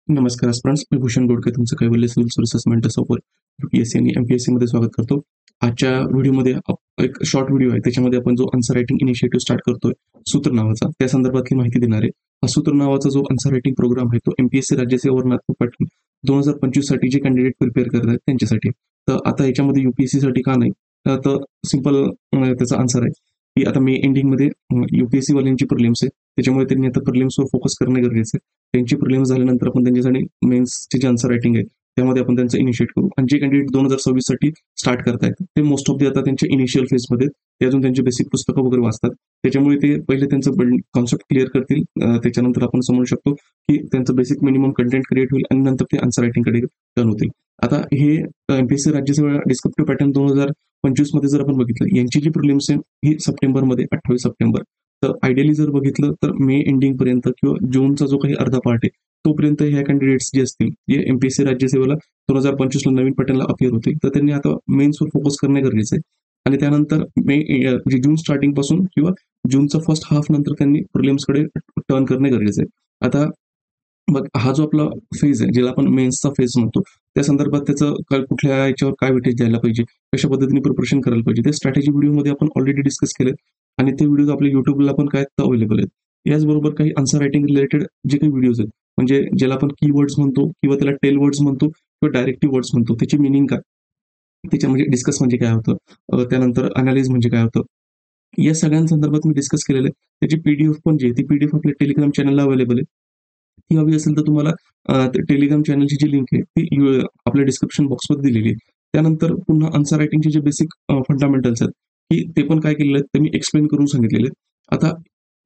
नमस्कार स्टुडंट्स, मी भूषण गोडके तुमचं कैवल्य civil services mentor support UPSC आणि एमपीएससी मध्ये स्वागत करतो. आजच्या व्हिडिओमध्ये एक शॉर्ट व्हिडिओ आहे, त्याच्यामध्ये आपण जो आन्सर रायटिंग इनिशिएटिव्ह स्टार्ट करतोय सूत्र नावाचा, त्या संदर्भातली माहिती देणार आहे. हा सूत्र नावाचा जो आन्सर रायटिंग प्रोग्राम आहे तो एमपीएससी राज्यसेवा वर्णात्मक पॅटर्न 2025 साठी जे कॅन्डिडेट प्रिपेअर करत आहेत त्यांच्यासाठी. तर आता याच्यामध्ये यूपीएससी साठी का नाही, तर सिंपल त्याचा आन्सर आहे की आता मे एंडिंग मध्ये यूपीएससी वाल्यांची प्रिलिम्स आहे, त्याच्यामुळे त्यांनी आता प्रिलिम्सवर फोकस करणं गरजेचं आहे. त्यांची प्रिलिम्स झाल्यानंतर आपण त्यांच्यासाठी मेन्सचे जे आन्सर रायटिंग आहे त्यामध्ये आपण त्यांचं इनिशिएट करू. आणि जे कॅन्डिडेट 2026 साठी स्टार्ट करतायत ते मोस्ट ऑफ दी आता त्यांच्या इनिशियल फेजमध्ये ते अजून त्यांची बेसिक पुस्तकं वगैरे वाचतात, त्याच्यामुळे ते पहिले त्यांचं कॉन्सेप्ट क्लिअर करतील. त्याच्यानंतर आपण समजू शकतो की त्यांचं बेसिक मिनिमम कंटेंट क्रिएट होईल आणि नंतर ते आन्सर रायटिंगकडे टर्न होतील. आता हे एमपीएससी राज्यसेवा डिस्क्रिप्टिव्ह पॅटर्न 2025 मध्ये जर आपण बघितलं, यांची जी प्रिलिम्स आहे ही सप्टेंबरमध्ये 28 सप्टेंबर. तर आयडियली जर बघितलं तर मे एंडिंग पर्यंत किंवा जूनचा जो काही अर्धा पार्ट आहे तोपर्यंत ह्या कॅन्डिडेट्स जे असतील जे एमपीएससी राज्यसेवेला 2025 ला नवीन पॅटर्नला अपियर होतील, तर त्यांनी आता मेन्सवर फोकस करणे गरजेचं आहे. आणि त्यानंतर म्हणजे जून स्टार्टिंग पासून किंवा जूनचा फर्स्ट हाफ नंतर त्यांनी प्रिलिम्सकडे टर्न करणे गरजेचं आहे. आता मग हा जो आपला फेज आहे ज्याला आपण मेन्सचा फेज म्हणतो, त्या संदर्भात त्याचं कुठल्या याच्यावर काय वेटेज द्यायला पाहिजे, कशा पद्धतीने प्रिपरेशन करायला पाहिजे, ते स्ट्रॅटेजी व्हिडिओमध्ये आपण ऑलरेडी डिस्कस केले आणि ते व्हिडिओ आपल्या युट्यूबला पण काय अवेलेबल आहेत. याचबरोबर काही आन्सर रायटिंग रिलेटेड जे काही व्हिडिओज आहेत, म्हणजे ज्याला आपण कीवर्ड्स म्हणतो किंवा त्याला टेल वर्ड्स म्हणतो किंवा डायरेक्टिव्ह वर्ड्स म्हणतो, त्याची मिनिंग काय, त्याच्या म्हणजे डिस्कस म्हणजे काय होतं, त्यानंतर अनालिज म्हणजे काय होतं, या सगळ्या संदर्भात मी डिस्कस केलेलं आहे. त्याची पीडीएफ पण जी आहे ती पीडीएफ आपल्या टेलिग्राम चॅनलला अवेलेबल आहे. ती हवी असेल तर तुम्हाला टेलिग्राम चॅनलची जी लिंक आहे ती आपल्या डिस्क्रिप्शन बॉक्समध्ये दिलेली आहे. त्यानंतर पुन्हा आन्सर रायटिंगचे जे बेसिक फंडामेंटल्स आहेत की ते पण काय केलेले आहेत ते मी एक्सप्लेन करून सांगितलेले आहेत. आता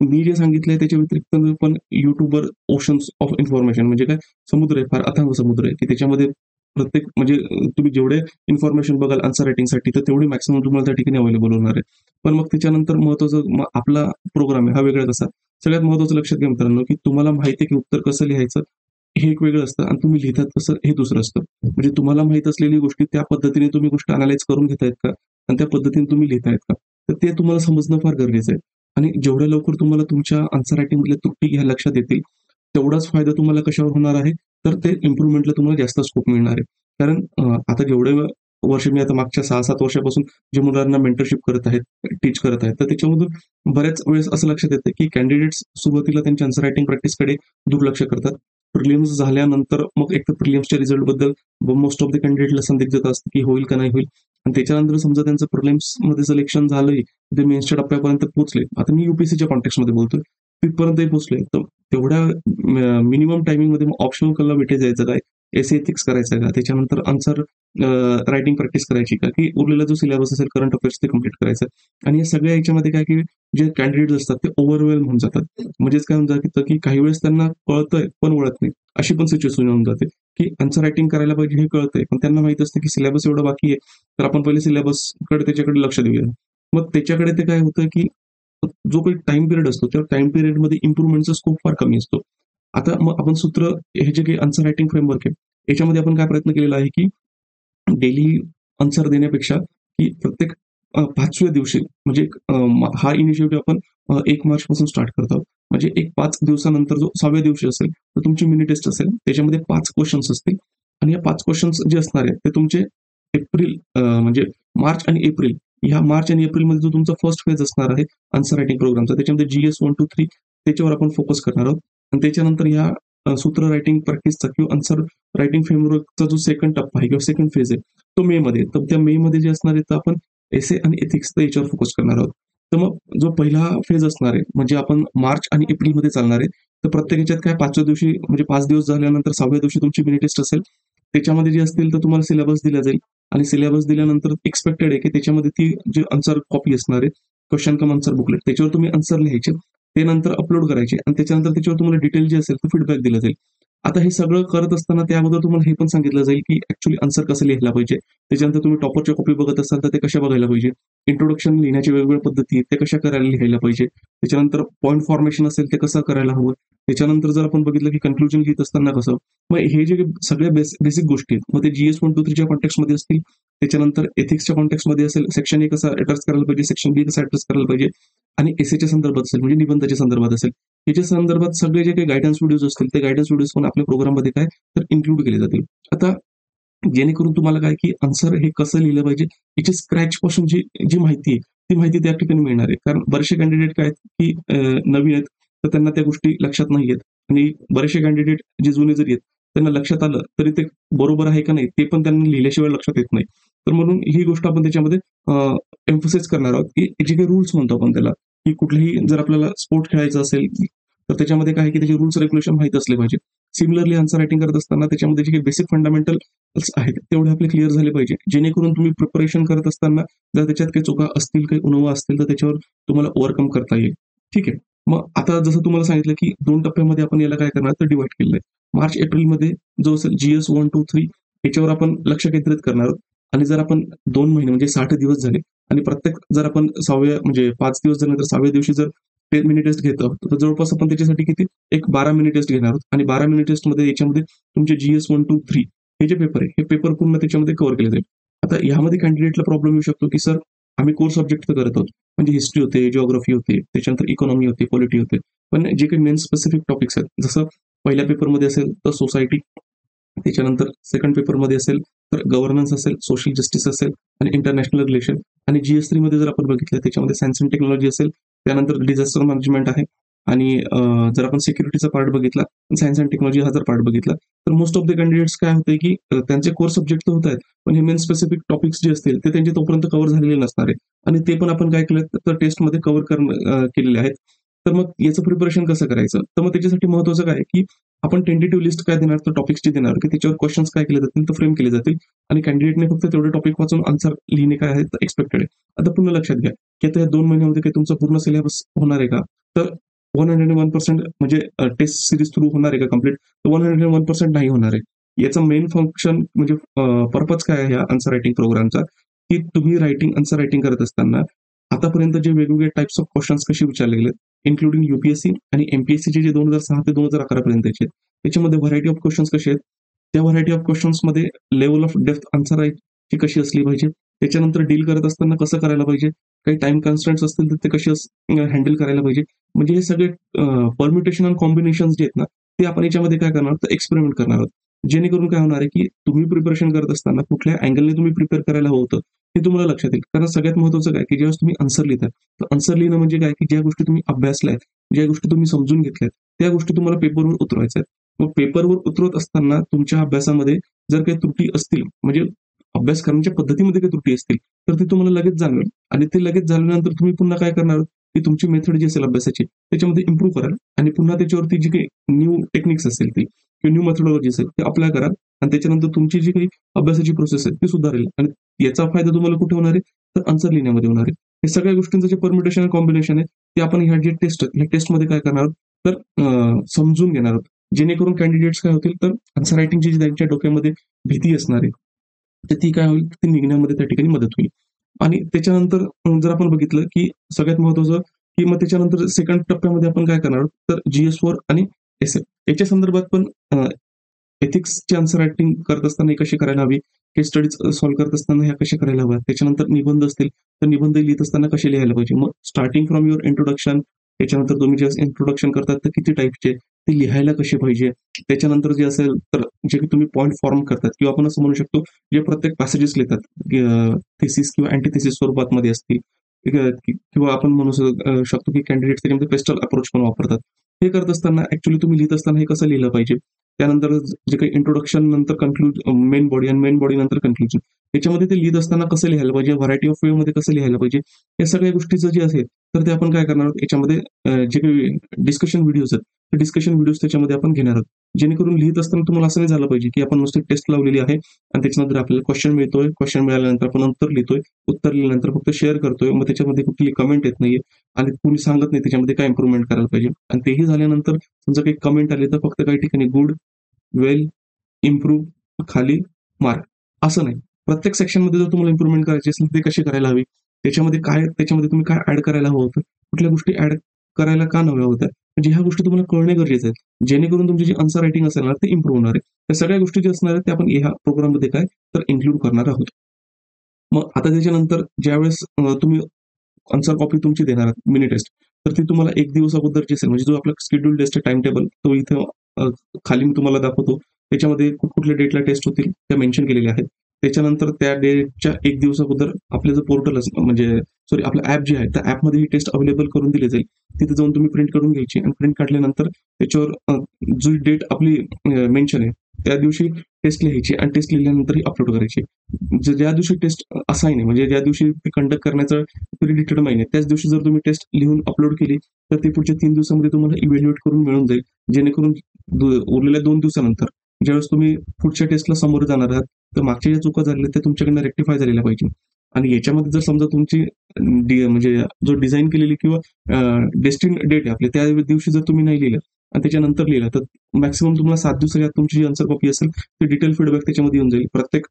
मी जे सांगितलंय त्याच्या व्यतिरिक्त पण युट्यूबवर ओशन्स ऑफ इन्फॉर्मेशन, म्हणजे काय, समुद्र आहे, फार अथांग समुद्र आहे की त्याच्यामध्ये प्रत्येक म्हणजे तुम्ही जेवढे इन्फॉर्मेशन बघाल आन्सर रायटिंगसाठी तर तेवढी मॅक्सिमम तुम्हाला त्या ठिकाणी अवेलेबल होणार आहे. पण मग त्याच्यानंतर महत्वाचं आपला प्रोग्राम आहे हा वेगळा कसा, सगळ्यात महत्वाचं लक्षात घ्या मित्रांनो की तुम्हाला माहिती आहे की उत्तर कसं लिहायचं हे एक वेगळं असतं आणि तुम्ही लिहितात कसं हे दुसरं असतं. म्हणजे तुम्हाला माहित असलेली गोष्टी त्या पद्धतीने तुम्ही गोष्ट अनालाइज करून घेतायत का आणि त्या पद्धतीने तुम्ही लिहितायत का, तर ते तुम्हाला समजणं फार गरजेचं आहे. आणि जेवढ्या लवकर तुम्हाला तुमच्या आन्सर रायटिंग मधल्या त्रुटी ह्या लक्षात येतील तेवढाच फायदा तुम्हाला कशावर होणार आहे, तर ते इम्प्रुव्हमेंटला तुम्हाला जास्त स्कोप मिळणार आहे. कारण आता जेवढे वर्ष मी आता मागच्या 6-7 वर्षापासून जे मुलांना मेंटरशिप करत आहेत, टीच करत आहेत, तर त्याच्यामधून बऱ्याच वेळेस असं लक्षात येतं की कॅन्डिडेट्स सुरुवातीला त्यांच्या आन्सर रायटिंग प्रॅक्टिसकडे दुर्लक्ष करतात. प्रिलिम्स झाल्यानंतर मग एक तर प्रिलिम्सच्या रिझल्ट बद्दल मोस्ट ऑफ द कॅन्डिडेटला संदिग्धता असते की होईल का नाही होईल, आणि त्याच्यानंतर समजा त्यांचं प्रिलिम्स मध्ये सिलेक्शन झालंय, ते मेन्सच्या टप्प्यापर्यंत पोहोचले, आता मी युपीएससीच्या कॉन्टेक्स्ट मध्ये बोलतोय, तिथपर्यंतही पोहोचले, तर तेवढ्या मिनिमम टायमिंग मध्ये ऑप्शनल कलर भेटे जायचं काय, एस एथिक्स करायचं का, त्याच्यानंतर आन्सर रायटिंग प्रॅक्टिस करायची का, की उरलेला जो सिलेबस असेल करंट अफेअर्स ते कम्प्लीट करायचं. आणि या सगळ्या याच्यामध्ये काय की जे कॅन्डिडेट असतात ते ओव्हरवेल्म होऊन जातात. म्हणजेच काय होऊन जातं की काही वेळेस त्यांना कळतंय पण वळत नाही, अशी पण सिच्युएशन होऊन जाते की आन्सर रायटिंग करायला पाहिजे हे कळतंय पण त्यांना माहित असतं की सिलेबस एवढा बाकी आहे, तर आपण पहिले सिलेबसकडे त्याच्याकडे लक्ष देऊया. मग त्याच्याकडे ते काय होतं की जो काही टाइम पिरियड असतो त्या टाइम पिरियडमध्ये इम्प्रुव्हमेंटचा स्कोप फार कमी असतो. आता मग आपण सूत्र हे जे काही आन्सर रायटिंग फ्रेमवर्क आहे याच्यामध्ये आपण काय प्रयत्न केलेला आहे की डेली आन्सर देण्यापेक्षा की प्रत्येक 5व्या दिवशी म्हणजे हा इनिशिएटिव्ह आपण 1 मार्च पासून स्टार्ट करत आहोत. म्हणजे एक 5 दिवसानंतर जो 6व्या दिवशी असेल तर तुमची मिनी टेस्ट असेल, त्याच्यामध्ये 5 क्वेश्चन्स असतील आणि या 5 क्वेश्चन्स जे असणार आहेत ते तुमचे एप्रिल म्हणजे मार्च आणि एप्रिल, ह्या मार्च आणि एप्रिलमध्ये जो तुमचा फर्स्ट फेज असणार आहे आन्सर रायटिंग प्रोग्रामचा, त्याच्यामध्ये जीएस 1 2 3 त्याच्यावर आपण फोकस करणार आहोत. आणि त्याच्यानंतर ह्या सूत्र रायटिंग प्रॅक्टिसचा किंवा आन्सर रायटिंग फ्रेमवर्कचा जो सेकंड टप्पा आहे किंवा सेकंड फेज आहे तो मे मध्ये, तर त्या मे मध्ये जे असणार आहे तर आपण एसे आणि एथिक्स याच्यावर फोकस करणार आहोत. तर मग जो पहिला फेज असणार आहे म्हणजे आपण मार्च आणि एप्रिलमध्ये चालणार आहे, तर प्रत्येक ह्याच्यात काय 5व्या दिवशी म्हणजे 5 दिवस झाल्यानंतर 6व्या दिवशी तुमची मिनी टेस्ट असेल, त्याच्यामध्ये जे असतील तर तुम्हाला सिलेबस दिला जाईल आणि सिलेबस दिल्यानंतर एक्सपेक्टेड आहे की त्याच्यामध्ये ती जी आन्सर कॉपी असणार आहे, क्वेश्चन कम आन्सर बुकलेट, त्याच्यावर तुम्ही आन्सर लिहायचे, ते नंतर अपलोड करायचे आणि त्याच्यानंतर त्याच्यावर तुम्हाला डिटेल जे असेल तो फीडबॅक दिला जाईल. आता हे सगळं करत असताना त्या अगोदर तुम्हाला हे पण सांगितलं जाईल की ऍक्च्युली आन्सर कसं लिहायला पाहिजे. त्याच्यानंतर तुम्ही टॉपरच्या कॉपी बघत असाल तर ते कशा बघायला पाहिजे, इंट्रोडक्शन लिहिण्याच्या वेगवेगळ्या पद्धती आहेत ते कशा करायला लिहायला पाहिजे, त्याच्यानंतर पॉईंट फॉर्मेशन असेल ते कसं करायला हवं, त्याच्यानंतर जर आपण बघितलं की कन्क्लुजन लिहित असताना कसं, मग हे जे सगळ्या बेसिक गोष्टी आहेत मग ते जीएस 1 2 3 च्या कॉन्टेक्स्ट मध्ये असतील त्याच्यानंतर एथिक्सच्या कॉन्टेक्स्टमध्ये असेल सेक्शन ए कसा ऍड्रेस करायला पाहिजे, सेक्शन बी कसा ऍड्रेस करायला पाहिजे, आणि एसेच्या संदर्भात असेल म्हणजे निबंधाच्या संदर्भात असेल, याच्या संदर्भात सगळे जे काही गायडन्स व्हिडिओज असतील ते गायडन्स व्हिडिओज पण आपल्या प्रोग्राममध्ये काय तर इन्क्लूड केले जातील. आता जेणेकरून तुम्हाला काय की आन्सर हे कसं लिहिलं पाहिजे याची स्क्रॅच पासून जी जी माहिती आहे ती माहिती त्या ठिकाणी मिळणार आहे. कारण बरेचसे कॅन्डिडेट काय आहेत की नवीन आहेत, तर त्यांना त्या गोष्टी लक्षात नाही येत, आणि बरेचसे कॅन्डिडेट जे जुने जरी आहेत त्यांना लक्षात आलं तरी ते बरोबर आहे का नाही ते पण त्यांना लिहिल्याशिवाय लक्षात येत नाही. तर म्हणून ही गोष्ट आपण त्याच्यामध्ये एम्फोसाइज करणार आहोत की जे काही रूल्स म्हणतो आपण त्याला, की कुठलेही जर आपल्याला स्पोर्ट खेळायचा असेल तर त्याच्यामध्ये काय आहे की त्याचे रूल्स रेग्युलेशन माहित असले पाहिजे. सिमिलरली आन्सर रायटिंग करत असताना त्याच्यामध्ये जे काही बेसिक फंडामेंटल आहेत तेवढे आपले क्लिअर झाले पाहिजे, जेणेकरून तुम्ही प्रिपरेशन करत असताना जर त्याच्यात काही चुका असतील, काही उणवा असतील तर त्याच्यावर तुम्हाला ओव्हरकम करता येईल. ठीक आहे. मग आता जसं तुम्हाला सांगितलं की 2 टप्प्यामध्ये आपण याला काय करणार तर डिवाइड केलेलं आहे. मार्च एप्रिलमध्ये जो असेल GS 1, 2, 3 याच्यावर आपण लक्ष केंद्रित करणार आहोत. आणि जर आपण 2 महिने म्हणजे 60 दिवस झाले आणि प्रत्येक जर आपण 6व्या म्हणजे 5 दिवस झाल्यानंतर 6व्या दिवशी जर 10 मिनिट टेस्ट घेत आहोत तर जवळपास आपण त्याच्यासाठी किती एक 12 मिनिट टेस्ट घेणार आहोत. आणि 12 मिनिट टेस्टमध्ये याच्यामध्ये तुमचे GS 1, 2, 3 हे जे पेपर आहे हे पेपर पूर्ण त्याच्यामध्ये कव्हर केले जाईल. आता यामध्ये कॅन्डिडेटला प्रॉब्लेम येऊ शकतो की सर आम्ही कोर सब्जेक्ट तर करत आहोत, म्हणजे हिस्ट्री होते, जिओग्राफी होते, त्याच्यानंतर इकॉनॉमी होते, पॉलिटी होते, पण जे काही मेन स्पेसिफिक टॉपिक्स आहेत जसं पहिल्या पेपरमध्ये असेल तर सोसायटी, त्याच्यानंतर सेकंड पेपरमध्ये असेल तर गव्हर्नन्स असेल, सोशल जस्टिस असेल आणि इंटरनॅशनल रिलेशन, आणि GS3 मध्ये जर आपण बघितलं त्याच्यामध्ये सायन्स अँड टेक्नॉलॉजी असेल, त्यानंतर डिझास्टर मॅनेजमेंट आहे, आणि जर आपण सिक्युरिटीचा पार्ट बघितला, सायन्स अँड टेक्नॉलॉजी हा जर पार्ट बघितला तर मोस्ट ऑफ द कॅन्डिडेट्स काय होते की त्यांचे कोर्स सब्जेक्ट तर होत आहेत, पण हे मेन स्पेसिफिक टॉपिक्स जे असतील ते त्यांचे तोपर्यंत कव्हर झालेले नसणार आहे, आणि ते पण आपण काय केलं तर टेस्टमध्ये कव्हर केलेले आहेत. तर मग याचं प्रिपरेशन कसं करायचं, तर मग त्याच्यासाठी महत्वाचं काय की आपण टेंटेटिव्ह लिस्ट काय देणार तर टॉपिक्सची देणार की त्याच्यावर क्वेश्चन्स काय केले जातील तर फ्रेम केले जातील, आणि कॅन्डिडेटने फक्त तेवढे टॉपिक वाचून आन्सर लिहिणे काय आहे तर एक्सपेक्टेड आहे. आता पुन्हा लक्षात घ्या की आता या 2 महिन्यामध्ये काही तुमचा पूर्ण सिलेबस होणार आहे का, तर 101% म्हणजे टेस्ट सिरीज थ्रू होणार आहे का कम्प्लीट, तर 101% नाही होणार आहे. याचं मेन फंक्शन म्हणजे पर्पज काय आहे या आन्सर रायटिंग प्रोग्रामचा, की तुम्ही आन्सर रायटिंग करत असताना आतापर्यंत जे वेगवेगळे टाइप्स ऑफ क्वेश्चन्स कसे विचारले गेले, इन्क्लुडिंग UPSC आणि MPSCचे जे 2006 ते 2011 पर्यंतचे आहेत, त्याच्यामध्ये व्हरायटी ऑफ क्वेश्चन्स कसे आहेत, त्या व्हरायटी ऑफ क्वेश्चन्समध्ये लेवल ऑफ डेप्थ आन्सर रायटिंगची कशी असली पाहिजे, त्याच्यानंतर डील करत असताना कसं करायला पाहिजे, काही टाइम कन्स्ट्रेंट्स असतील तर ते कसे हँडल करायला पाहिजे, म्हणजे हे सगळे परम्युटेशन आणि कॉम्बिनेशन जे आहेत ना ते आपण याच्यामध्ये काय करणार तर एक्सपेरिमेंट करणार आहोत. जेणेकरून काय होणार आहे की तुम्ही प्रिपरेशन करत असताना कुठल्या अँगलने तुम्ही प्रिपेअर करायला हवं होतं हे तुम्हाला लक्षात येईल. कारण सगळ्यात महत्त्वाचं काय की ज्यावेळेस तुम्ही आन्सर लिहिता तर आन्सर लिहिणं म्हणजे काय की ज्या गोष्टी तुम्ही अभ्यासल्या आहेत, ज्या गोष्टी तुम्ही समजून घेतल्यात त्या गोष्टी तुम्हाला पेपरवर उतरवायच्या आहेत. मग पेपरवर उतरवत असताना तुमच्या अभ्यासामध्ये जर काही त्रुटी असतील, म्हणजे अभ्यास करण्याच्या पद्धतीमध्ये काही त्रुटी असतील तर ते तुम्हाला लगेच जाणवेल, आणि ते लगेच झाल्यानंतर तुम्ही पुन्हा काय करणार की तुमची मेथड जी असेल अभ्यासाची त्याच्यामध्ये इम्प्रूव्ह कराल, आणि पुन्हा त्याच्यावरती जी काही न्यू टेक्निक्स असेल ती किंवा न्यू मेथोडॉलॉजी असेल ते अप्लाय कराल, आणि त्याच्यानंतर तुमची जी काही अभ्यासाची प्रोसेस आहे ती सुधारेल, आणि याचा फायदा तुम्हाला कुठे होणार आहे तर आन्सर लिहिण्यामध्ये होणार आहे. हे सगळ्या गोष्टींचं जे परम्युटेशन आणि कॉम्बिनेशन आहे ते आपण ह्या जे टेस्ट ह्या टेस्टमध्ये काय करणार आहोत तर समजून घेणार आहोत, जेणेकरून कॅन्डिडेट्स काय होतील तर आन्सर रायटिंगची जी त्यांच्या डोक्यामध्ये भीती असणार आहे तर ती काय होईल ती निघण्यामध्ये त्या ठिकाणी मदत होईल. आणि त्याच्यानंतर जर आपण बघितलं की सगळ्यात महत्वाचं की मग त्याच्यानंतर सेकंड टप्प्यामध्ये आपण काय करणार आहोत तर GS4 आणि SF याच्या संदर्भात पण एथिक्सची आन्सर रायटिंग करत असताना कशी करायला हवी, केस स्टडीज सॉल्व्ह करत असताना ह्या कशा करायला हव्या, त्याच्यानंतर निबंध असतील तर निबंध लिहित असताना कसे लिहायला पाहिजे. मग स्टार्टिंग फ्रॉम युअर इंट्रोडक्शन, त्याच्यानंतर तुम्ही जे इंट्रोडक्शन करतात तर किती टाईपचे ते लिहायला कसे पाहिजे, त्याच्यानंतर जे असेल तर जे तुम्ही पॉईंट फॉर्म करतात किंवा आपण असं म्हणू शकतो जे प्रत्येक पॅसेजेस लिहितात थेसिस किंवा अँटीथेसिस स्वरूपात मध्ये असतील, किंवा आपण म्हणू शकतो की कॅन्डिडेट त्याच्यामध्ये पेस्टल अप्रोच पण वापरतात. हे करत असताना ऍक्च्युली तुम्ही लिहित असताना हे कसं लिहिलं पाहिजे, त्यानंतर जे काही इंट्रोडक्शन नंतर मेन बॉडी आणि मेन बॉडी नंतर कन्क्लुजन, याच्यामध्ये ते लिहित असताना कसं लिहायला पाहिजे, व्हरायटी ऑफ वे मध्ये कसं लिहायला पाहिजे, या सगळ्या गोष्टीचं जे असेल तर ते आपण काय करणार आहोत याच्यामध्ये जे काही डिस्कशन व्हिडिओज आहेत ते डिस्कशन व्हिडिओज त्याच्यामध्ये आपण घेणार आहोत, जेणेकरून लिहित असताना तुम्हाला असं नाही झालं पाहिजे की आपण नुसती टेस्ट लावलेली आहे आणि त्याच्यानंतर आपल्याला क्वेश्चन मिळतोय, क्वेश्चन मिळाल्यानंतर आपण उत्तर लिहितोय, उत्तर लिहिल्यानंतर फक्त शेअर करतोय, मग त्याच्यामध्ये कुठली कमेंट येत नाहीये आणि कोणी सांगत नाही त्याच्यामध्ये काय इम्प्रुव्हमेंट करायला पाहिजे, आणि तेही झाल्यानंतर समजा काही कमेंट आली तर फक्त काही ठिकाणी गुड, वेल, इम्प्रूव्ह, खाली, मार्क, असं नाही. प्रत्येक सेक्शनमध्ये जर तुम्हाला इम्प्रुव्हमेंट करायची असेल ते कशी करायला हवी, त्याच्यामध्ये तुम्ही काय ऍड करायला हवं होतं, कुठल्या गोष्टी ऍड करायला का नव्या होत्या, म्हणजे ह्या गोष्टी तुम्हाला कळणे गरजेचं आहे, जेणेकरून तुमची जी आन्सर रायटिंग असेल ना ते इम्प्रूव्ह होणार आहे. त्या सगळ्या गोष्टी ज्या असणार आहेत त्या आपण ह्या प्रोग्राममध्ये काय तर इन्क्लूड करणार आहोत. मग आता त्याच्यानंतर ज्यावेळेस तुम्ही आन्सर कॉपी तुमची देणार आहात मिनी टेस्ट, तर ती तुम्हाला 1 दिवस अगोदरची असेल. म्हणजे जो आपला शेड्यूल टेस्ट टाइम टेबल तो इथं खाली मी तुम्हाला दाखवतो. त्याच्यामध्ये कुठल्या डेटला टेस्ट होतील त्या मेन्शन केलेल्या आहेत. त्याच्यानंतर त्या डेटच्या 1 दिवस अगोदर आपलं जे पोर्टल म्हणजे सॉरी आपलं ॲप जे आहे त्या ॲपमध्ये ही टेस्ट अवेलेबल करून दिली जाईल. तिथे जाऊन तुम्ही प्रिंट करून घ्यायची आणि प्रिंट काढल्यानंतर त्याच्यावर जी डेट आपली मेन्शन आहे त्या दिवशी टेस्ट लिहायची आणि टेस्ट लिहिल्यानंतर अपलोड करायची. ज्या दिवशी टेस्ट असाइन आहे म्हणजे ज्या दिवशी ते कंडक्ट करण्याचा प्रीडिटरमाइन आहे त्याच दिवशी जर तुम्ही टेस्ट लिहून अपलोड केली तर ते पुढच्या 3 दिवसामध्ये तुम्हाला इव्हॅल्युएट करून मिळून जाईल. जेणेकरून उरलेल्या 2 दिवसानंतर ज्यावेळेस तुम्ही पुढच्या टेस्टला समोर जाणार आहात तर मागच्या ज्या चुका झालेल्या त्या तुमच्याकडनं रेक्टिफाय झालेल्या पाहिजे. आणि याच्यामध्ये जर समजा तुमची म्हणजे जो डिझाईन केलेली किंवा डेस्टिन डेट आहे आपली त्या दिवशी जर तुम्ही नाही लिहिलं आणि त्याच्यानंतर लिहिलं तर मॅक्सिमम तुम्हाला 7 दिवसाच्या तुमची जी आन्सर कॉपी असेल ते डिटेल फीडबॅक त्याच्यामध्ये येऊन जाईल. प्रत्येक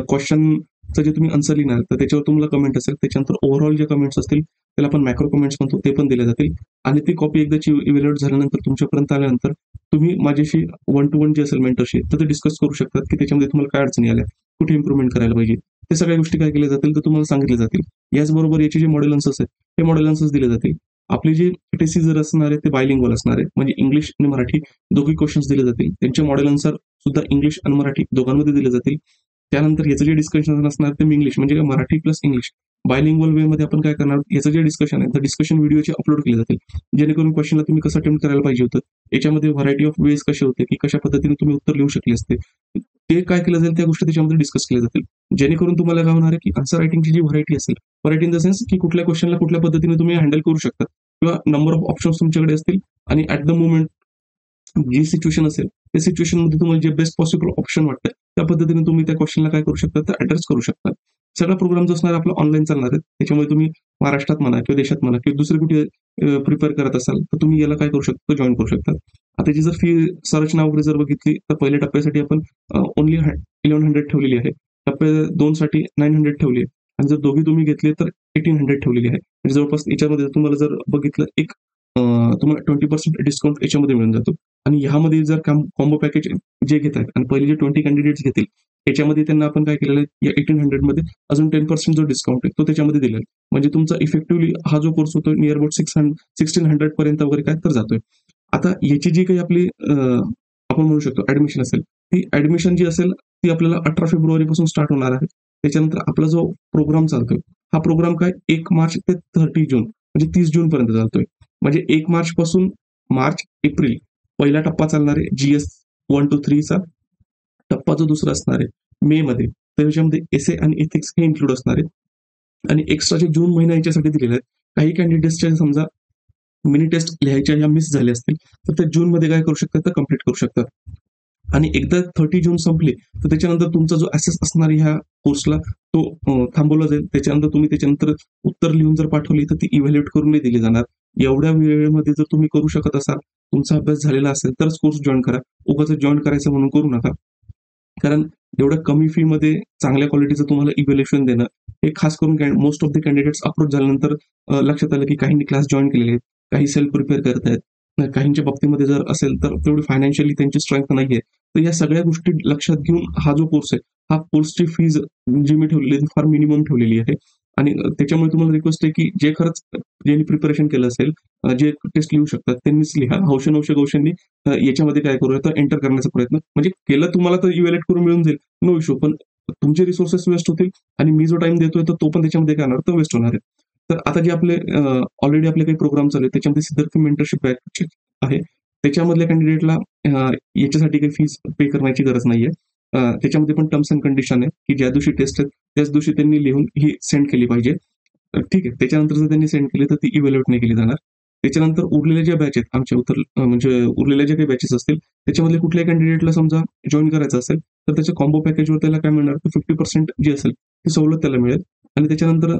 क्वेश्चनचं जे तुम्ही आन्सर लिहिणार तर त्याच्यावर तुम्हाला कमेंट असेल. त्याच्यानंतर ओव्हरऑल जे कमेंट्स असतील त्याला आपण मॅक्रो कमेंट्स म्हणतो ते पण दिले जातील. आणि ती कॉपी एकदाची इव्हॅल्युएट झाल्यानंतर तुमच्यापर्यंत आल्यानंतर तुम्ही माझ्याशी 1 to 1 जे असेल मेंटरशिप तर ते डिस्कस करू शकतात की त्याच्यामध्ये तुम्हाला काय अडचणी आल्या, कुठे इम्प्रूव्हमेंट करायला पाहिजे. ते सगळ्या गोष्टी काय केल्या जातील तर तुम्हाला सांगितले जातील. याचबरोबर याचे जे मॉडेल आन्सर्स आहेत ते मॉडेल आन्सर्स दिले जातील. आपले जे टेस्ट जर असणार आहे ते बायलिंग्वल असणार आहे. म्हणजे इंग्लिश आणि मराठी दोघी क्वेश्चन्स दिले जातील. त्यांचे मॉडेल आन्सर सुद्धा इंग्लिश आणि मराठी दोघांमध्ये दिले जातील. त्यानंतर याचं जे डिस्कशन असणार ते इंग्लिश म्हणजे मराठी प्लस इंग्लिश बायलिंग्वल वे मध्ये आपण काय करणार याचं जे डिस्कशन आहे तर डिस्कशन व्हिडिओचे अपलोड केले जातील. जेणेकरून क्वेश्चनला तुम्ही कसं अटेम्प्ट करायला पाहिजे होतं. याच्यामध्ये व्हरायटी ऑफ वेज कसे होते की कशा पद्धतीने तुम्ही उत्तर लिहू शकले असते. ते काय केलं जाईल त्या गोष्टी त्याच्यामध्ये डिस्कस केल्या जातील. जेणेकरून तुम्हाला काय होणार आहे की आन्सर रायटिंगची जी व्हरायटी असेल व्हरायटी इन द सेन्स की कुठल्या क्वेश्चनला कुठल्या पद्धतीने तुम्ही हँडल करू शकता किंवा नंबर ऑफ ऑप्शन्स तुमच्याकडे असतील आणि ऍट द मोमेंट जी सिच्युएशन असेल त्या सिच्युएशन मध्ये तुम्हाला जे बेस्ट पॉसिबल ऑप्शन वाटतं त्या पद्धतीने तुम्ही त्या क्वेश्चनला काय करू शकता तर ऍड्रेस करू शकता. सगळा प्रोग्राम जो असणार आपला ऑनलाईन चालणार आहे त्याच्यामुळे तुम्ही महाराष्ट्रात म्हणा किंवा देशात म्हणा किंवा दुसरे कुठे प्रिपेअर करत असाल तर तुम्ही याला काय करू शकता जॉईन करू शकता. आता त्याची जर फी संरचना वगैरे जर बघितली तर पहिल्या टप्प्यासाठी आपण ओनली 1100 ठेवलेली आहे. टप्प्या 2 साठी 900 ठेवली आहे आणि जर दोघी तुम्ही घेतले तर 1800 ठेवलेली आहे. म्हणजे जवळपास याच्यामध्ये तुम्हाला जर बघितलं एक तुम्हाला 20% डिस्काउंट याच्यामध्ये मिळून जातो. आणि ह्यामध्ये जर कॉम्बो पॅकेज जे घेतात आणि पहिले जे 20 कॅन्डिडेट्स घेतील त्याच्यामध्ये त्यांना आपण काय केलेलं आहे या 1800 मध्ये अजून 10% जो डिस्काउंट आहे तो त्याच्यामध्ये दिलेला आहे. म्हणजे तुमचा इफेक्टिव्हली हा जो कोर्स होतो नियर अबाउट 1600 पर्यंत वगैरे काय तर जातोय. आता याची जी काही आपली आपण म्हणू शकतो ऍडमिशन असेल ती ऍडमिशन जी असेल ती आपल्याला 18 फेब्रुवारी पासून स्टार्ट होणार आहे. त्याच्यानंतर आपला जो प्रोग्राम चालतोय हा प्रोग्राम काय 1 मार्च ते 30 जून म्हणजे 30 जून पर्यंत चालतोय. म्हणजे 1 मार्च पासून मार्च एप्रिल पहिला टप्पा चालणार आहे GS 1 to 3 चा. टप्पा जो दुसरा असणार आहे मे मध्ये तर याच्यामध्ये एसे आणि एथिक्स हे इन्क्लूड असणार आहे. आणि एक्स्ट्राचे जून महिना याच्यासाठी दिलेले आहेत. काही कॅन्डिडेट्सच्या समजा मिनी टेस्ट लिहायच्या या मिस झाल्या असतील तर ते जून मध्ये काय करू शकतात तर कम्प्लीट करू शकतात. आणि एकदा 30 जून संपले तर त्याच्यानंतर तुमचा जो ऍसेस असणार ह्या कोर्सला तो थांबवला जाईल. त्याच्यानंतर तुम्ही त्याच्यानंतर उत्तर लिहून जर पाठवली तर ती इव्हॅल्युएट करून नाही दिली जाणार. एवढ्या वेळेमध्ये जर तुम्ही करू शकत असाल तुमचा अभ्यास झालेला असेल तरच कोर्स जॉईन करा. उगाच जॉईन करायचं म्हणून करू नका. कारण एवढ्या कमी फी मध्ये चांगल्या क्वालिटीचं तुम्हाला इव्हॅल्युएशन देणं हे खास करून most of the candidates approach झाल्यानंतर लक्षात आलं की काहींनी क्लास जॉईन केलेले आहेत, काही सेल्फ प्रिपेअर करतायत. काहींच्या बाबतीमध्ये जर असेल तर तेवढी फायनान्शियली त्यांची स्ट्रेंथ नाहीये. तर या सगळ्या गोष्टी लक्षात घेऊन हा जो कोर्स आहे हा कोर्सची फीज जी मी ठेवलेली आहे फार मिनिमम ठेवलेली आहे. आणि त्याच्यामुळे तुम्हाला रिक्वेस्ट आहे की जे खरंच ज्यांनी प्रिपरेशन केलं असेल जे टेस्ट लिहू शकतात त्यांनीच लिहा. हौशे गौशांनी याच्यामध्ये काय करूया तर एंटर करण्याचा प्रयत्न म्हणजे केलं तुम्हाला तर इव्हॅल्युएट करून मिळून जाईल नो इश्यू. पण तुमचे रिसोर्सेस वेस्ट होतील आणि मी जो टाइम देतोय तर तो पण त्याच्यामध्ये काय होणार तर वेस्ट होणार आहे. तर आता जे आपले ऑलरेडी आपले काही प्रोग्राम चालू आहेत त्याच्यामध्ये सिद्धार्थ मेंटरशिप बॅच आहे. त्याच्यामधल्या कॅन्डिडेटला याच्यासाठी काही फीस पे करण्याची गरज नाहीये. त्याच्यामध्ये पण टर्म्स अँड कंडिशन आहे की ज्या दिवशी टेस्ट आहे त्याच दिवशी त्यांनी लिहून ही सेंड केली पाहिजे. ठीक आहे. त्याच्यानंतर जर त्यांनी सेंड केली तर ती इव्हॅल्युएट नाही केली जाणार. त्याच्यानंतर उरलेल्या ज्या बॅच आहेत आमच्या म्हणजे उरलेल्या ज्या काही बॅचेस असतील त्याच्यामध्ये कुठल्याही कॅन्डिडेटला समजा जॉईन करायचं असेल तर त्याच्या कॉम्बो पॅकेजवर त्याला काय मिळणार तर 50% जी असेल ती सवलत त्याला मिळेल. आणि त्याच्यानंतर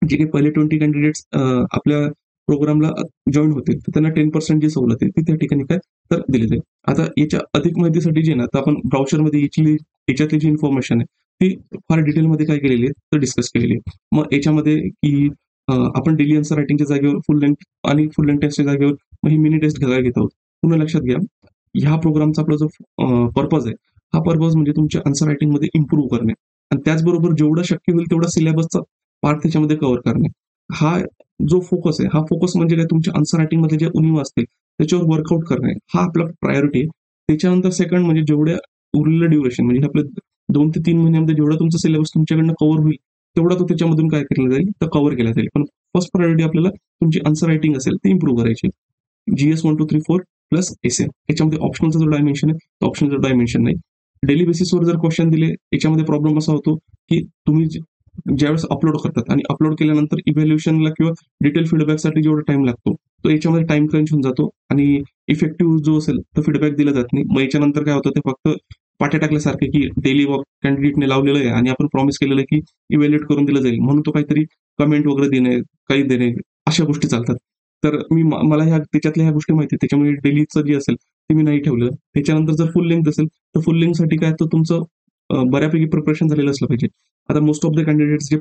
जे काही पहिले 20 कॅन्डिडेट्स आपल्या प्रोग्रामला जॉईन होतील तर त्यांना 10% जी सवलत आहे ती त्या ठिकाणी काय तर दिली जाईल. आता याच्या अधिक माहितीसाठी जे ना तर आपण ब्राउचरमध्ये याच्यातली जी इन्फॉर्मेशन आहे ती फार डिटेलमध्ये काय केलेली आहे तर डिस्कस केलेली आहे. मग याच्यामध्ये की आपण डेली आन्सर रायटिंगच्या जागेवर फुल लेंथ आणि फुल लेंथ टेस्टच्या जागेवर मग ही मिनी टेस्ट घ्यायला घेत आहोत. पुन्हा लक्षात घ्या ह्या प्रोग्रामचा आपला जो पर्पज आहे हा पर्पज म्हणजे तुमच्या आन्सर रायटिंग मध्ये इम्प्रूव्ह करणे. आणि त्याचबरोबर जेवढं शक्य होईल तेवढा सिलेबसचा पार्ट त्याच्यामध्ये कव्हर करणे. हा जो फोकस आहे, हा फोकस म्हणजे काय, तुमच्या आन्सर रायटिंग मध्ये जे उणीव असतील त्याच्यावर वर्कआउट करणे, हा आपला प्रायोरिटी आहे. त्याच्यानंतर सेकंड म्हणजे जेवढ्या उरलेलं ड्युरेशन म्हणजे आपलं 2 ते 3 महिन्यामध्ये जेवढा तुमचा सिलेबस तुमच्याकडनं कव्हर होईल तेवढा तो त्याच्यामधून काय केला जाईल, तर कव्हर केला जाईल. पण फर्स्ट प्रायोरिटी आपल्याला तुमची आन्सर रायटिंग असेल ती इम्प्रूव्ह करायची. GS 1, 2, 3, 4 प्लस एसएम याच्यामध्ये ऑप्शनलचा जो डायमेन्शन आहे तो ऑप्शनलचा डायमेन्शन नाही. डेली बेसिसवर जर क्वेश्चन दिले याच्यामध्ये प्रॉब्लेम असा होतो की तुम्ही ज्यावेळेस अपलोड करतात आणि अपलोड केल्यानंतर इव्हॅल्युएशनला किंवा डिटेल फीडबॅकसाठी जेवढा टाइम लागतो तो याच्यामध्ये टाइम क्रंच होऊन जातो आणि इफेक्टिव्ह जो असेल तो फीडबॅक दिला जात नाही. मग याच्यानंतर काय होतं, ते फक्त पाट्या टाकल्यासारखे की डेली वर्क कॅन्डिडेटने लावलेलं आहे आणि आपण प्रॉमिस केलेलं आहे की इव्हॅल्युएट करून दिलं जाईल म्हणून तो काहीतरी कमेंट वगैरे देणे, काही देणे, अशा गोष्टी चालतात. तर मला ह्या त्याच्यातल्या ह्या गोष्टी माहिती आहेत, त्याच्यामुळे डेलीचं जे असेल ते मी नाही ठेवलं. त्याच्यानंतर जर फुल लेंथ असेल तर फुल लेंथसाठी काय, तर तुमचं बऱ्यापैकी प्रिपरेशन झालेलं असलं पाहिजे. आता मोस्ट ऑफ द कॅन्डिडेट्स जे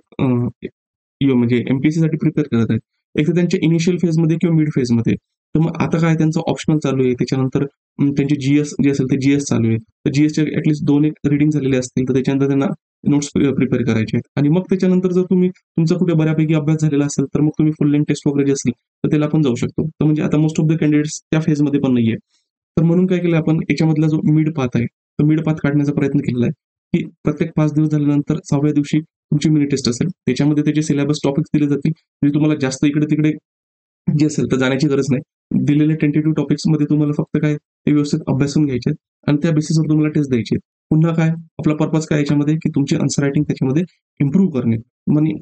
म्हणजे एमपीएससी साठी प्रिपेअर करत आहेत, एक तर त्यांच्या इनिशियल फेजमध्ये किंवा मिड फेजमध्ये, तर मग आता काय त्यांचं ऑप्शनल चालू आहे, त्याच्यानंतर त्यांचे जीएस जे असेल ते जीएस चालू आहे. तर जीएसचे ऍटलीस्ट 2-1 रिडिंग झालेले असतील तर त्याच्यानंतर त्यांना नोट्स प्रिपेअर करायचे आहेत. आणि मग त्याच्यानंतर जर तुमचा कुठे बऱ्यापैकी अभ्यास झालेला असेल तर मग तुम्ही फुल लेंथ टेस्ट वगैरे जे असेल तर त्याला पण जाऊ शकतो. तर म्हणजे आता मोस्ट ऑफ द कॅन्डिडेट्स त्या फेजमध्ये पण नाहीये. तर म्हणून काय केलं आपण, याच्यामधला जो मिड पाथ आहे तो मिड पाथ काढण्याचा प्रयत्न केलेला आहे, की प्रत्येक 5 दिवस झाल्यानंतर 6व्या दिवशी तुमची मिनी टेस्ट असेल. त्याच्यामध्ये त्याचे सिलेबस टॉपिक्स दिले जातील. म्हणजे तुम्हाला जास्त इकडे तिकडे जे असेल तर जाण्याची गरज नाही. दिलेल्या टेंटेटिव्ह टॉपिक्स मध्ये तुम्हाला फक्त काय ते व्यवस्थित अभ्यासून घ्यायचे आणि त्या बेसिसवर तुम्हाला टेस्ट द्यायची. पुन्हा काय आपला पर्पज काय याच्यामध्ये, की तुमची आन्सर रायटिंग त्याच्यामध्ये इम्प्रूव्ह करणे.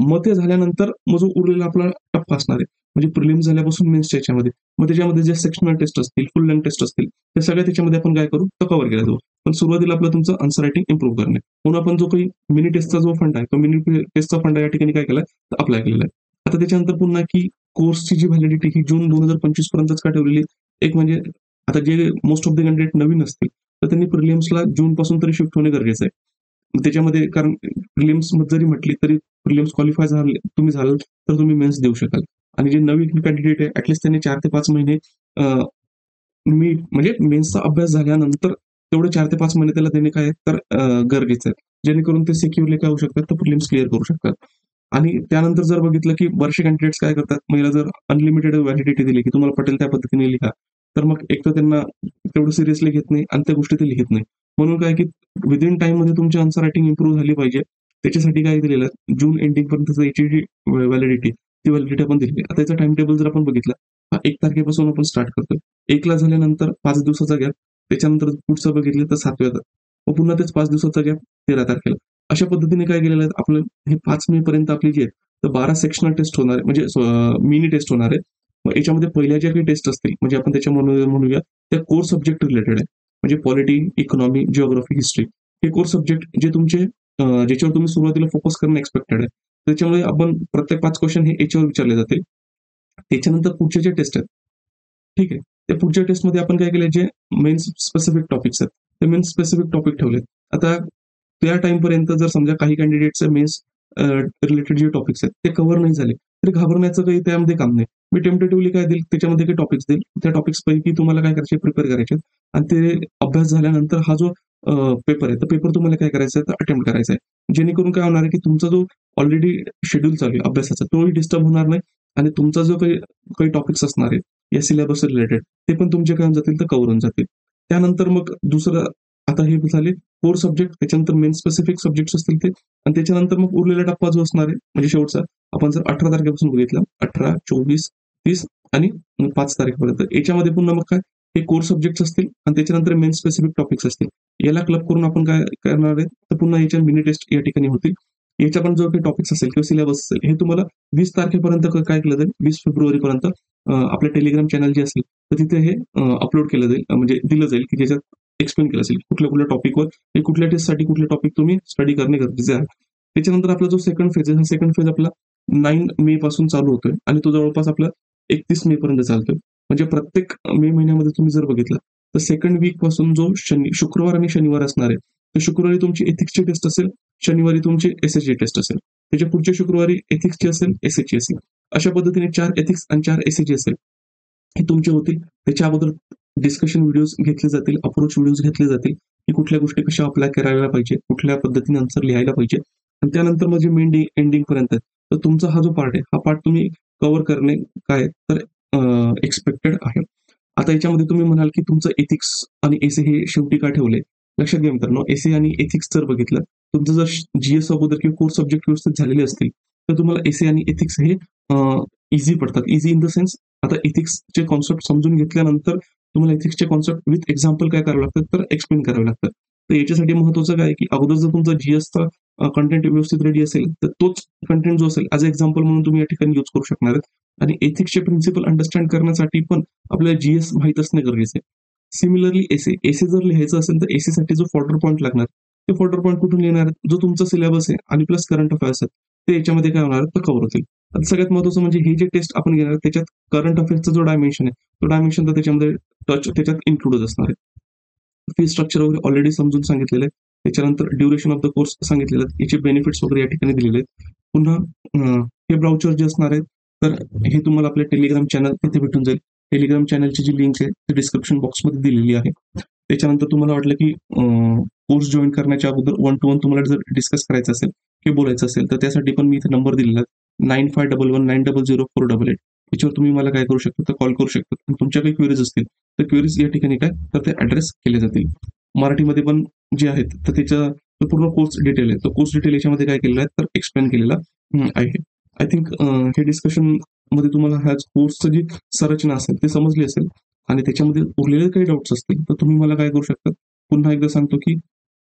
मग ते झाल्यानंतर मग जो उरलेला आपला टप्पा असणार आहे म्हणजे प्रिलिम्स झाल्यापासून मेन्सच्या याच्यामध्ये, मग त्याच्यामध्ये जे सेक्शनल टेस्ट असतील, फुल लेंथ टेस्ट असतील, ते सगळ्या त्याच्यामध्ये आपण काय करू, तर कव्हर केला जाऊ. पण सुरुवातीला आपलं तुमचं आन्सर रायटिंग इम्प्रूव्ह करणे. म्हणून आपण जो काही मिनी टेस्टचा जो फंड आहे तो मिनी टेस्टचा फंड या ठिकाणी काय केलाय, तर अप्लाय केलेला आहे. आता त्याच्यानंतर पुन्हा की कोर्सची जी व्हॅलिडिटी ही जून 2025 पर्यंतच का ठेवलेली. एक म्हणजे आता जे मोस्ट ऑफ द कॅन्डिडेट नवीन असतील तर त्यांनी प्रिलिम्सला जून पासून तरी शिफ्ट होणे गरजेचं आहे. त्याच्यामध्ये कारण प्रिलिम्स जरी म्हटली तरी प्रिलिम्स क्वालिफाय झाले तुम्ही झालं तर तुम्ही मेन्स देऊ शकाल. आणि जे नवीन कॅन्डिडेट आहे ऍटलीस्ट त्यांनी 4 ते 5 महिने मी म्हणजे मेन्सचा अभ्यास झाल्यानंतर तेवढे 4 ते 5 महिने त्याला देणे काय तर गरजेचं आहे. जेणेकरून ते सिक्युअरली काय होऊ शकतात, तर प्रिलिम्स क्लिअर करू शकतात. आणि त्यानंतर जर बघितलं की बरेचसे कॅन्डिडेट्स काय करतात, महिला जर अनलिमिटेड व्हॅलिडिटी दिली की तुम्हाला पटेल त्या पद्धतीने लिहा, तर मग एक तर त्यांना तेवढं सिरियसली घेत नाही आणि त्या गोष्टी ते लिहित नाही. म्हणून काय की विदिन टाइम मध्ये तुमची आन्सर रायटिंग इम्प्रूव्ह झाली पाहिजे. त्याच्यासाठी काय दिलेलं आहे, जून एंडिंग पर्यंत याची जी व्हॅलिडिटी ती व्हॅलिडिटी आपण दिली. आता याचा टाइम टेबल जर आपण बघितला, हा 1 तारखेपासून आपण स्टार्ट करतोय. 1ला झाल्यानंतर 5 दिवसाचा गॅप, त्याच्यानंतर पुढचं बघितलं तर 7व्या, मग पुन्हा तेच 5 दिवसाचा गॅप 13 तारखेला. अशा पद्धतीने काय केलेलं आहे आपलं, हे 5 मे पर्यंत आपली जी आहे तर 12 सेक्शनल टेस्ट होणार आहे, म्हणजे मिनी टेस्ट होणार आहे. मग याच्यामध्ये पहिल्या ज्या काही टेस्ट असतील म्हणजे आपण त्याच्या म्हणूया त्या कोर सब्जेक्ट रिलेटेड आहे. म्हणजे पॉलिटी, इकॉनॉमी, जिओग्राफी, हिस्ट्री हे कोर सब्जेक्ट जे तुमचे ज्याच्यावर तुम्ही सुरुवातीला फोकस करणं एक्सपेक्टेड आहे. त्याच्यामुळे आपण प्रत्येक 5 क्वेश्चन हे याच्यावर विचारले जातील. त्याच्यानंतर पुढचे जे टेस्ट आहेत, ठीक आहे, त्या पुढच्या टेस्टमध्ये आपण काय केलं, जे मेन्स स्पेसिफिक टॉपिक्स आहेत ते मेन्स स्पेसिफिक टॉपिक ठेवलेत. आता त्या टाइम पर्यंत जर समजा काही कॅन्डिडेटचे मेन्स रिलेटेड जे टॉपिक्स आहेत ते कव्हर नाही झाले तरी घाबरण्याचं काही त्यामध्ये काम नाही. मी टेम्पटेटिव्हली काय देईल, त्याच्यामध्ये काही टॉपिक्स देईल, त्या टॉपिक्स पैकी तुम्हाला काय करायचे, प्रिपेअर करायचे आणि ते अभ्यास झाल्यानंतर हा जो पेपर आहे तर पेपर तुम्हाला काय करायचा आहे, तर अटेम्प्ट करायचा आहे. जेणेकरून काय होणार आहे की तुमचा जो ऑलरेडी शेड्यूल चालू आहे अभ्यासाचा तोही डिस्टर्ब होणार नाही आणि तुमचा जो काही काही टॉपिक्स असणार आहे या सिलेबस रिलेटेड ते पण तुमचे काय होऊन जातील, तर कव्हर होऊन जातील. त्यानंतर मग दुसरं, आता हे झाले कोर सब्जेक्ट, त्याच्यानंतर मेन स्पेसिफिक सब्जेक्ट असतील ते, आणि त्याच्यानंतर मग उरलेला टप्पा जो असणार आहे म्हणजे शेवटचा, आपण जर 18 तारखेपासून बघितलं, 18, 24, 30 आणि 5 तारखेपर्यंत याच्यामध्ये पुन्हा मग काय हे कोर सब्जेक्ट असतील आणि त्याच्यानंतर मेन स्पेसिफिक टॉपिक्स असतील. याला क्लब करून आपण काय करणार आहे, तर पुन्हा याच्या मिनी टेस्ट या ठिकाणी होतील. याच्या पण जो काही टॉपिक्स असेल किंवा सिलेबस असेल हे तुम्हाला 20 तारखेपर्यंत काय केलं जाईल, 20 फेब्रुवारीपर्यंत आपलं टेलिग्राम चॅनल जे असेल तर तिथे हे अपलोड केलं जाईल, म्हणजे दिलं जाईल की ज्याच्यात एक्सप्लेन केलं असेल कुठल्या कुठल्या टॉपिकवर हे कुठल्या टेस्टसाठी कुठले टॉपिक तुम्ही स्टडी करणे गरजेचे आहे. त्याच्यानंतर आपला जो सेकंड फेज आहे, हा सेकंड फेज आपला 9 मे पासून चालू होतोय आणि तो जवळपास आपला 31 मे पर्यंत चालतोय. म्हणजे प्रत्येक मे महिन्यामध्ये तुम्ही जर बघितलं तर सेकंड वीक पासून जो शुक्रवार आणि शनिवार असणार आहे, तर शुक्रवारी तुमची एथिक्सची टेस्ट असेल, शनिवारी तुमची एसएचची टेस्ट असेल, त्याच्या पुढच्या शुक्रवारी एथिक्सची असेल, एसएचची असेल. अशा पद्धतीने 4 एथिक्स आणि 4 एसएचची असेल हे तुमचे होतील. त्याच्या अगोदर डिस्कशन व्हिडिओज घेतले जातील, अप्रोच व्हिडिओज घेतले जातील की कुठल्या गोष्टी कशा अप्लाय करायला पाहिजे, कुठल्या पद्धतीने आन्सर लिहायला पाहिजे आणि त्यानंतर म्हणजे मेन एंडिंग पर्यंत. तर तुमचा हा जो पार्ट आहे, हा पार्ट तुम्ही कव्हर करणे काय तर एक्सपेक्टेड आहे. आता याच्यामध्ये तुम्ही म्हणाल की तुमचं एथिक्स आणि एसे हे शेवटी का ठेवले? लक्षात घ्या मित्रांनो, एसे आणि एथिक्स जर बघितलं, तुमचं जर जीएस अगोदर किंवा कोर सब्जेक्ट व्यवस्थित झालेले असतील, तर तुम्हाला एसे आणि एथिक्स हे इझी पडतात. इझी इन द सेन्स, आता एथिक्सचे कॉन्सेप्ट समजून घेतल्यानंतर तुम्हाला एथिक्सचे कॉन्सेप्ट विथ एक्झाम्पल काय करावं लागतं, तर एक्सप्लेन करावे लागतात. तर याच्यासाठी महत्त्वाचं काय आहे, की अगोदर जर तुमचा जीएसचा कंटेंट व्यवस्थित रेडी असेल, तर तोच कंटेंट जो असेल ॲज अ एक्झाम्पल म्हणून तुम्ही या ठिकाणी यूज करू शकणार आहेत. आणि एथिक्सचे प्रिन्सिपल अंडरस्टँड करण्यासाठी पण आपल्याला जीएस माहीत असणे गरजेचं आहे. सिमिलरली एसे जर लिहायचं असेल तर एसेसाठी जो फॉर्डर पॉईंट लागणार, ते फॉर्डर पॉईंट कुठून लिहिणार? जो तुमचा सिलेबस आहे आणि प्लस करंट अफेअर्स आहेत, ते याच्यामध्ये काय होणार तर कव्हर होतील. आता सगळ्यात महत्त्वाचं म्हणजे हे जे टेस्ट आपण घेणार त्याच्यात करंट अफेअर्सचा जो डायमेन्शन आहे, तो डायमेन्शन तर त्याच्यामध्ये त्याच्यात इन्क्लूडच असणार आहे. फी स्ट्रक्चर वगैरे ऑलरेडी समजून सांगितलेलं आहे. त्याच्यानंतर ड्युरेशन ऑफ द कोर्स सांगितलेलं आहे. याचे बेनिफिट्स वगैरे या ठिकाणी दिलेले आहेत. पुन्हा हे ब्राउचर जे असणार आहे, तर हे तुम्हाला आपल्या टेलिग्राम चॅनल तिथे भेटून जाईल. टेलिग्राम चॅनलची जी लिंक आहे ती डिस्क्रिप्शन बॉक्समध्ये दिलेली आहे. त्याच्यानंतर तुम्हाला वाटलं की कोर्स जॉईन करण्याच्या अगोदर 1 to 1 तुम्हाला जर डिस्कस करायचं असेल किंवा बोलायचं असेल, तर त्यासाठी पण मी इथे नंबर दिलेला आहे 9511900488. याच्यावर तुम्ही मला काय करू शकता, तर कॉल करू शकता. आणि तुमच्या काही क्वेरीज असतील, तर क्वेरीज या ठिकाणी काय तर ते ॲड्रेस केले जातील. मराठीमध्ये पण जे आहेत, तर त्याचा पूर्ण कोर्स डिटेल आहे. तो कोर्स डिटेल याच्यामध्ये काय केलेला आहे, तर एक्सप्लेन केलेला आहे. आय थिंक हे डिस्कशन मध्ये तुम्हाला ह्या कोर्सचं जी संरचना असेल ते समजली असेल आणि त्याच्यामध्ये उरलेले काही डाऊट्स असतील तर तुम्ही मला काय करू शकता. पुन्हा एकदा सांगतो की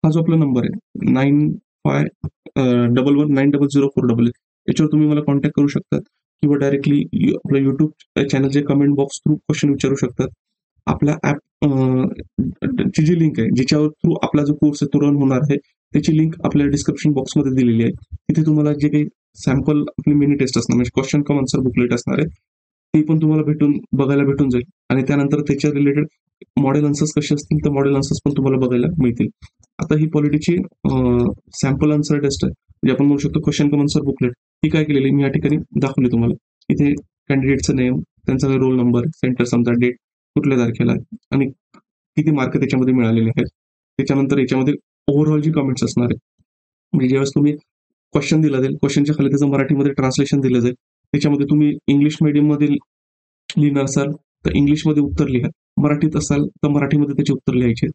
हा जो आपला नंबर आहे 9511904088, याच्यावर तुम्ही मला कॉन्टॅक्ट करू शकतात किंवा डायरेक्टली आपल्या युट्यूब चॅनलचे कमेंट बॉक्स थ्रू क्वेश्चन विचारू शकतात. आपल्या ॲप ची जी लिंक आहे, जिच्यावर थ्रू आपला जो कोर्स आहे तो रन होणार आहे, त्याची लिंक आपल्या डिस्क्रिप्शन बॉक्समध्ये दिलेली आहे. तिथे तुम्हाला जे काही सॅम्पल आपली मिनी टेस्ट असणार म्हणजे क्वेश्चन कम आन्सर बुकलेट असणार आहे, ती पण तुम्हाला बघायला भेटून जाईल. आणि त्यानंतर त्याच्या रिलेटेड मॉडेल आन्सर्स कसे असतील, तर मॉडेल आन्सर्स पण तुम्हाला बघायला मिळतील. आता ही पॉलिटीची सॅम्पल आन्सर टेस्ट आहे, म्हणजे आपण म्हणू शकतो क्वेश्चन कम आन्सर बुकलेट. ही काय केलेली मी या ठिकाणी दाखवली तुम्हाला. इथे कॅन्डिडेटचं नेम, त्यांचा रोल नंबर, सेंटर समजा, डेट कुठल्या तारखेला आणि किती मार्क त्याच्यामध्ये मिळालेले आहेत. त्याच्यानंतर याच्यामध्ये ओव्हरऑल जी कमेंट्स असणार आहे, म्हणजे ज्यावेळेस तुम्ही क्वेश्चन दिला जाईल, क्वेश्चनच्या खाली त्याचं मराठीमध्ये ट्रान्सलेशन दिलं जाईल. त्याच्यामध्ये तुम्ही इंग्लिश मीडियममध्ये लिहिणार असाल तर इंग्लिशमध्ये उत्तर लिहा, मराठीत असाल तर मराठीमध्ये त्याचे उत्तर लिहायचे.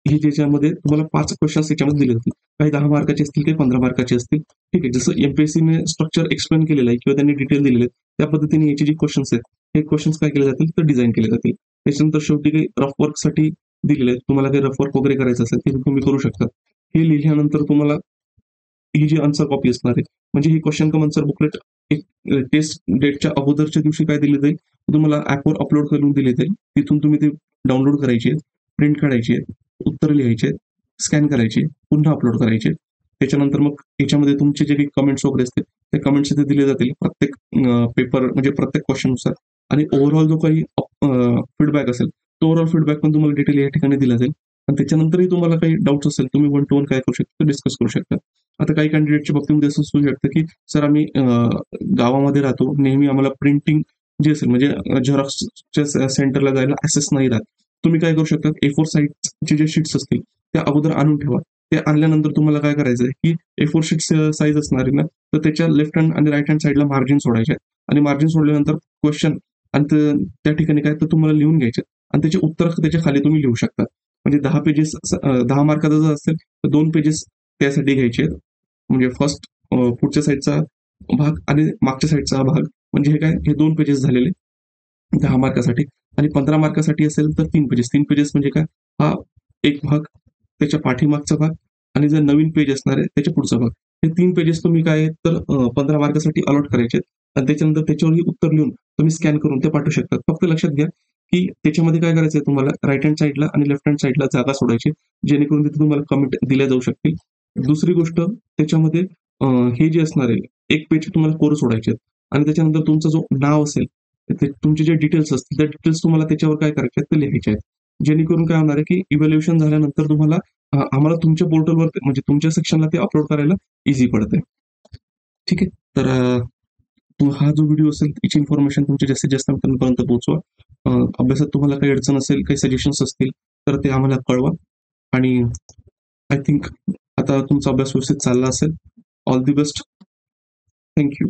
हे ज्याच्यामध्ये तुम्हाला 5 क्वेश्चन्स याच्यामध्ये दिले जातील. काही 10 मार्काचे असतील, काही 15 मार्काचे असतील. ठीक आहे. जसं एमपीएससीने स्ट्रक्चर एक्सप्लेन केलेलं आहे किंवा त्यांनी डिटेल दिलेले आहेत, त्या पद्धतीने याचे जे क्वेश्चन्स आहेत, हे क्वेश्चन्स काय केले जातील तर डिझाईन केले जातील. त्याच्यानंतर शेवटी काही रफ वर्कसाठी दिलेले आहेत. तुम्हाला काही रफ वर्क वगैरे करायचं असेल ते तुम्ही करू शकता. हे लिहिल्यानंतर तुम्हाला ही जी आन्सर कॉपी असणार आहे, म्हणजे ही क्वेश्चन कम आन्सर बुकलेट एक टेस्ट डेटच्या अगोदरच्या दिवशी काय दिले जाईल, तुम्हाला ॲपवर अपलोड करून दिले जाईल. तिथून तुम्ही ते डाउनलोड करायचे, प्रिंट काढायची, उत्तर लिहायचे, स्कॅन करायचे, पुन्हा अपलोड करायचे. त्याच्यानंतर मग याच्यामध्ये तुमचे जे काही कमेंट्स वगैरे असतील, ते कमेंट्स इथे दिले जातील प्रत्येक पेपर म्हणजे प्रत्येक क्वेश्चननुसार. आणि ओव्हरऑल जो काही फीडबॅक असेल, तो ओव्हरऑल फीडबॅक पण तुम्हाला डिटेल या ठिकाणी दिला जाईल. आणि त्याच्यानंतरही तुम्हाला काही डाऊट्स असेल, तुम्ही 1 to 1 काय करू शकता, डिस्कस करू शकता. आता काही कॅन्डिडेटच्या बाबतीमध्ये असं असू शकतं, की सर आम्ही गावामध्ये राहतो, नेहमी आम्हाला प्रिंटिंग जे असेल म्हणजे झेरॉक्सच्या सेंटरला जायला ॲक्सेस नाही राहत. तुम्ही काय करू शकता, A4 साईजचे जे शीट्स असतील, त्या अगोदर आणून ठेवा. ते आणल्यानंतर तुम्हाला काय करायचं आहे, की A4 शीट्स साईज असणार आहे ना, तर त्याच्या लेफ्ट हँड आणि राईट हँड साईडला मार्जिन सोडायचे आहेत. आणि मार्जिन सोडल्यानंतर क्वेश्चन आणि त्या ठिकाणी काय तर तुम्हाला लिहून घ्यायचे आणि त्याचे उत्तर त्याच्या खाली तुम्ही लिहू शकता. म्हणजे 10 पेजेस 10 मार्काचा जर असेल तर 2 पेजेस त्यासाठी घ्यायचे. म्हणजे फर्स्ट पुढच्या साईडचा भाग आणि मागच्या साईडचा भाग, म्हणजे हे काय हे 2 पेजेस झालेले 10 मार्कासाठी. आणि 15 मार्कासाठी असेल तर 3 पेजेस. 3 पेजेस म्हणजे काय, हा एक भाग, त्याच्या पाठीमागचा भाग आणि जर नवीन पेज असणार आहे त्याच्या पुढचा भाग. हे 3 पेजेस तुम्ही काय तर 15 मार्कासाठी अलॉट करायचे आणि त्याच्यानंतर त्याच्यावरही उत्तर लिहून तुम्ही स्कॅन करून ते पाठवू शकता. फक्त लक्षात घ्या की त्याच्यामध्ये काय करायचं आहे, तुम्हाला राईट हँड साईडला आणि लेफ्ट हँड साईडला जागा सोडायची, जेणेकरून तिथे तुम्हाला कमेंट दिल्या जाऊ शकतील. दुसरी गोष्ट त्याच्यामध्ये हे जे असणार आहे, एक पेज तुम्हाला कोरं सोडायचे आणि त्याच्यानंतर तुमचं जो नाव असेल, ते तुमचे जे डिटेल्स असतील, त्या डिटेल्स तुम्हाला त्याच्यावर काय करायचे आहेत, ते लिहायचे आहेत. जेणेकरून काय होणार आहे, की इव्हॅल्युएशन झाल्यानंतर तुम्हाला आम्हाला तुमच्या पोर्टलवर म्हणजे तुमच्या सेक्शनला ते अपलोड करायला इझी पडतंय. ठीक आहे. तर हा जो व्हिडिओ असेल, याची इन्फॉर्मेशन तुमच्या जास्तीत जास्त मित्रांपर्यंत पोहोचवा. अभ्यासात तुम्हाला काही अडचण असेल, काही सजेशन्स असतील, तर ते आम्हाला कळवा. आणि आय थिंक आता तुमचा अभ्यास व्यवस्थित चालला असेल. All the best. थँक्यू.